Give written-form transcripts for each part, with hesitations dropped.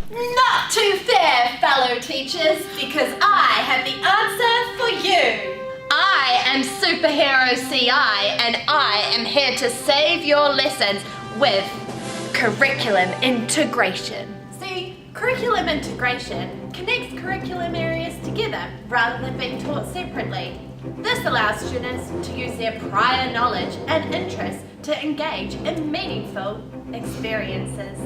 Not too fair, fellow teachers, because I have the answer for you. I am Superhero CI, and I am here to save your lessons with curriculum integration. See, curriculum integration connects curriculum areas together rather than being taught separately. This allows students to use their prior knowledge and interests to engage in meaningful experiences.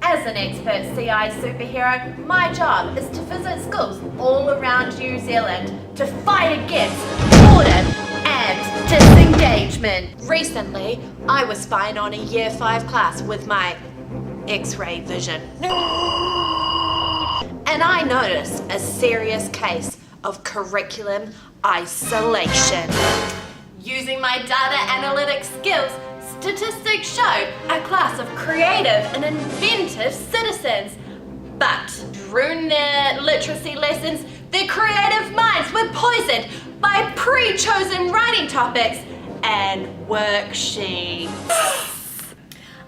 As an expert CI superhero, my job is to visit schools all around New Zealand to fight against boredom and disengagement. Recently, I was spying on a Year 5 class with my X-ray vision. And I noticed a serious case of curriculum isolation. Using my data analytics skills, statistics showed a class of creative and inventive citizens. But during their literacy lessons, their creative minds were poisoned by pre-chosen writing topics and worksheets.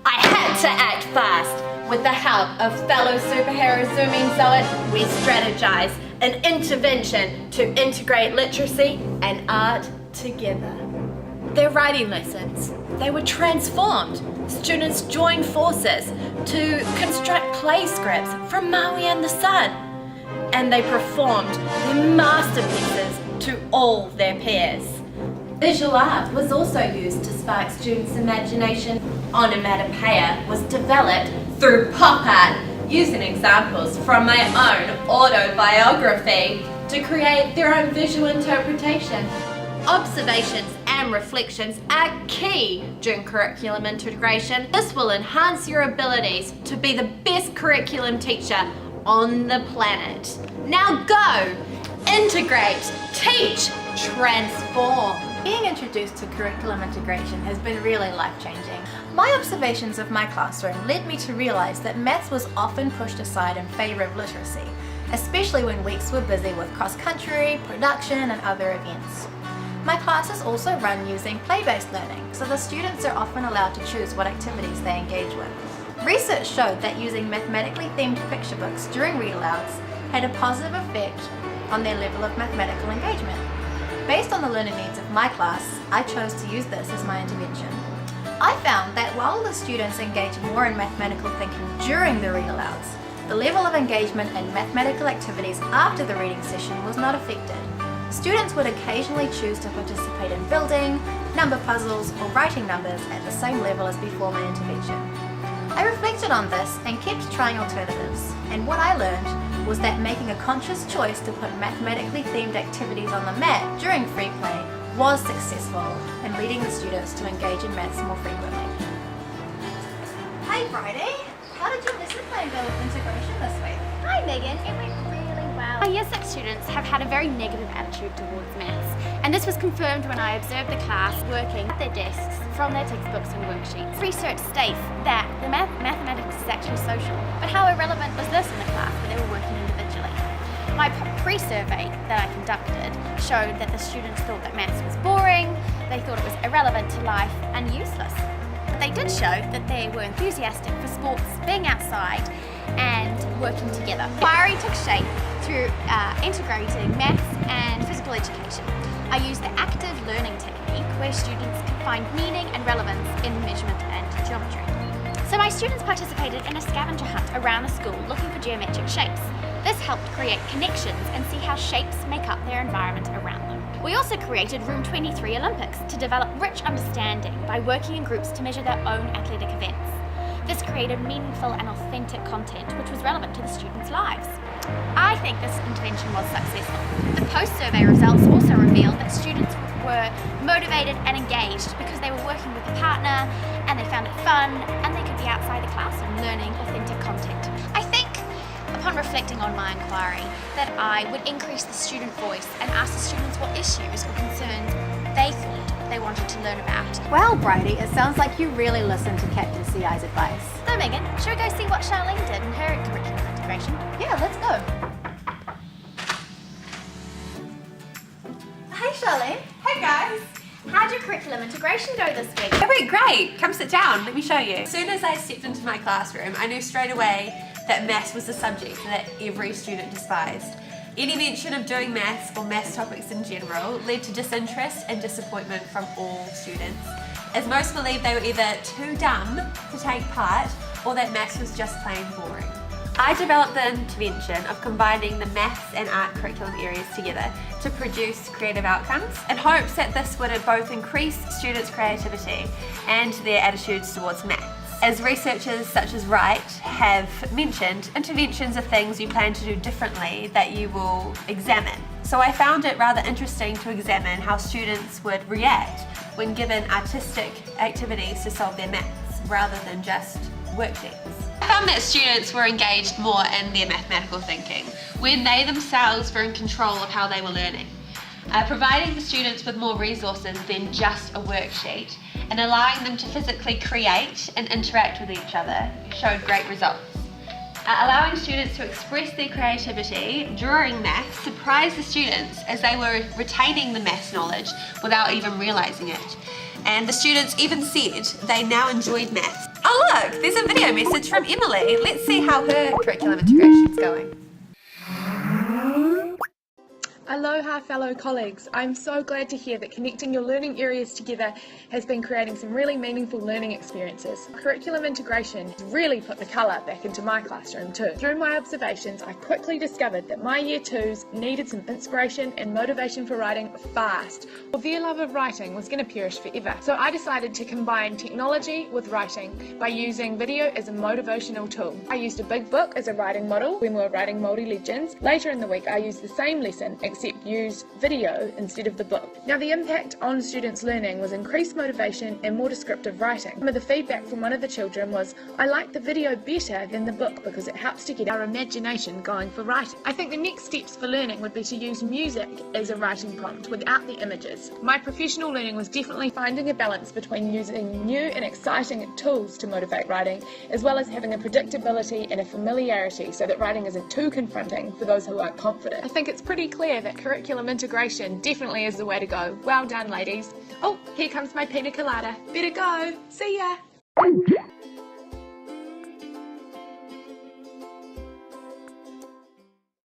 I had to act fast. With the help of fellow superhero Zooming Zoet, we strategized an intervention to integrate literacy and art together. Their writing lessons, they were transformed. Students joined forces to construct play scripts from Maui and the Sun. And they performed their masterpieces to all their peers. Visual art was also used to spark students' imagination. Onomatopoeia was developed through pop art, using examples from my own autobiography to create their own visual interpretation. Observations and reflections are key during curriculum integration. This will enhance your abilities to be the best curriculum teacher on the planet. Now go! Integrate, teach, transform. Being introduced to curriculum integration has been really life-changing. My observations of my classroom led me to realise that maths was often pushed aside in favour of literacy, especially when weeks were busy with cross-country, production and other events. My classes also run using play-based learning, so the students are often allowed to choose what activities they engage with. Research showed that using mathematically themed picture books during read-alouds had a positive effect on their level of mathematical engagement. Based on the learning needs of my class, I chose to use this as my intervention. I found that while the students engaged more in mathematical thinking during the read-alouds, the level of engagement in mathematical activities after the reading session was not affected. Students would occasionally choose to participate in building, number puzzles, or writing numbers at the same level as before my intervention. I reflected on this and kept trying alternatives, and what I learned was that making a conscious choice to put mathematically themed activities on the mat during free play was successful in leading the students to engage in maths more frequently. Hey Bridie, how did your lesson plan go with integration this week? Hi Megan, it went really well. Our Year 6 students have had a very negative attitude towards maths, and this was confirmed when I observed the class working at their desks from their textbooks and worksheets. Research states that the mathematics is actually social, but how irrelevant was this in the class where they were working individually? My pre-survey that I conducted showed that the students thought that maths was boring, they thought it was irrelevant to life and useless. But they did show that they were enthusiastic for sports, being outside and working together. Inquiry took shape through integrating maths and physical education. I used the active learning technique where students can find meaning and relevance in measurement and geometry. So my students participated in a scavenger hunt around the school looking for geometric shapes. This helped create connections and see how shapes make up their environment around them. We also created Room 23 Olympics to develop rich understanding by working in groups to measure their own athletic events. This created meaningful and authentic content which was relevant to the students' lives. I think this intervention was successful. The post-survey results also revealed that students were motivated and engaged because they were working with a partner and they found it fun and they could be outside the classroom learning authentic content. I think, upon reflecting on my inquiry, that I would increase the student voice and ask the students what issues or concerns they thought they wanted to learn about. Well, Bridie, it sounds like you really listened to Captain CI's advice. So Megan, should we go see what Charlene did in her curriculum integration? Yeah, let's go. Hey Charlene. Hey guys! How'd your curriculum integration go this week? It went great! Come sit down, let me show you. As soon as I stepped into my classroom, I knew straight away that maths was a subject that every student despised. Any mention of doing maths or maths topics in general led to disinterest and disappointment from all students, as most believed they were either too dumb to take part or that maths was just plain boring. I developed the intervention of combining the maths and art curriculum areas together to produce creative outcomes in hopes that this would both increase students' creativity and their attitudes towards maths. As researchers such as Wright have mentioned, interventions are things you plan to do differently that you will examine. So I found it rather interesting to examine how students would react when given artistic activities to solve their maths rather than just worksheets. I found that students were engaged more in their mathematical thinking when they themselves were in control of how they were learning. Providing the students with more resources than just a worksheet and allowing them to physically create and interact with each other showed great results. Allowing students to express their creativity during maths surprised the students as they were retaining the maths knowledge without even realising it. And the students even said they now enjoyed maths. Oh look, there's a video message from Emily. Let's see how her curriculum integration is going. Aloha fellow colleagues, I'm so glad to hear that connecting your learning areas together has been creating some really meaningful learning experiences. Curriculum integration has really put the colour back into my classroom too. Through my observations, I quickly discovered that my Year 2s needed some inspiration and motivation for writing fast, or their love of writing was going to perish forever. So I decided to combine technology with writing by using video as a motivational tool. I used a big book as a writing model when we were writing Māori legends. Later in the week I used the same lesson except used video instead of the book. Now the impact on students' learning was increased motivation and more descriptive writing. Some of the feedback from one of the children was, I like the video better than the book because it helps to get our imagination going for writing. I think the next steps for learning would be to use music as a writing prompt without the images. My professional learning was definitely finding a balance between using new and exciting tools to motivate writing, as well as having a predictability and a familiarity so that writing isn't too confronting for those who aren't confident. I think it's pretty clear that curriculum integration definitely is the way to go. Well done, ladies. Oh, here comes my pina colada. Better go. See ya.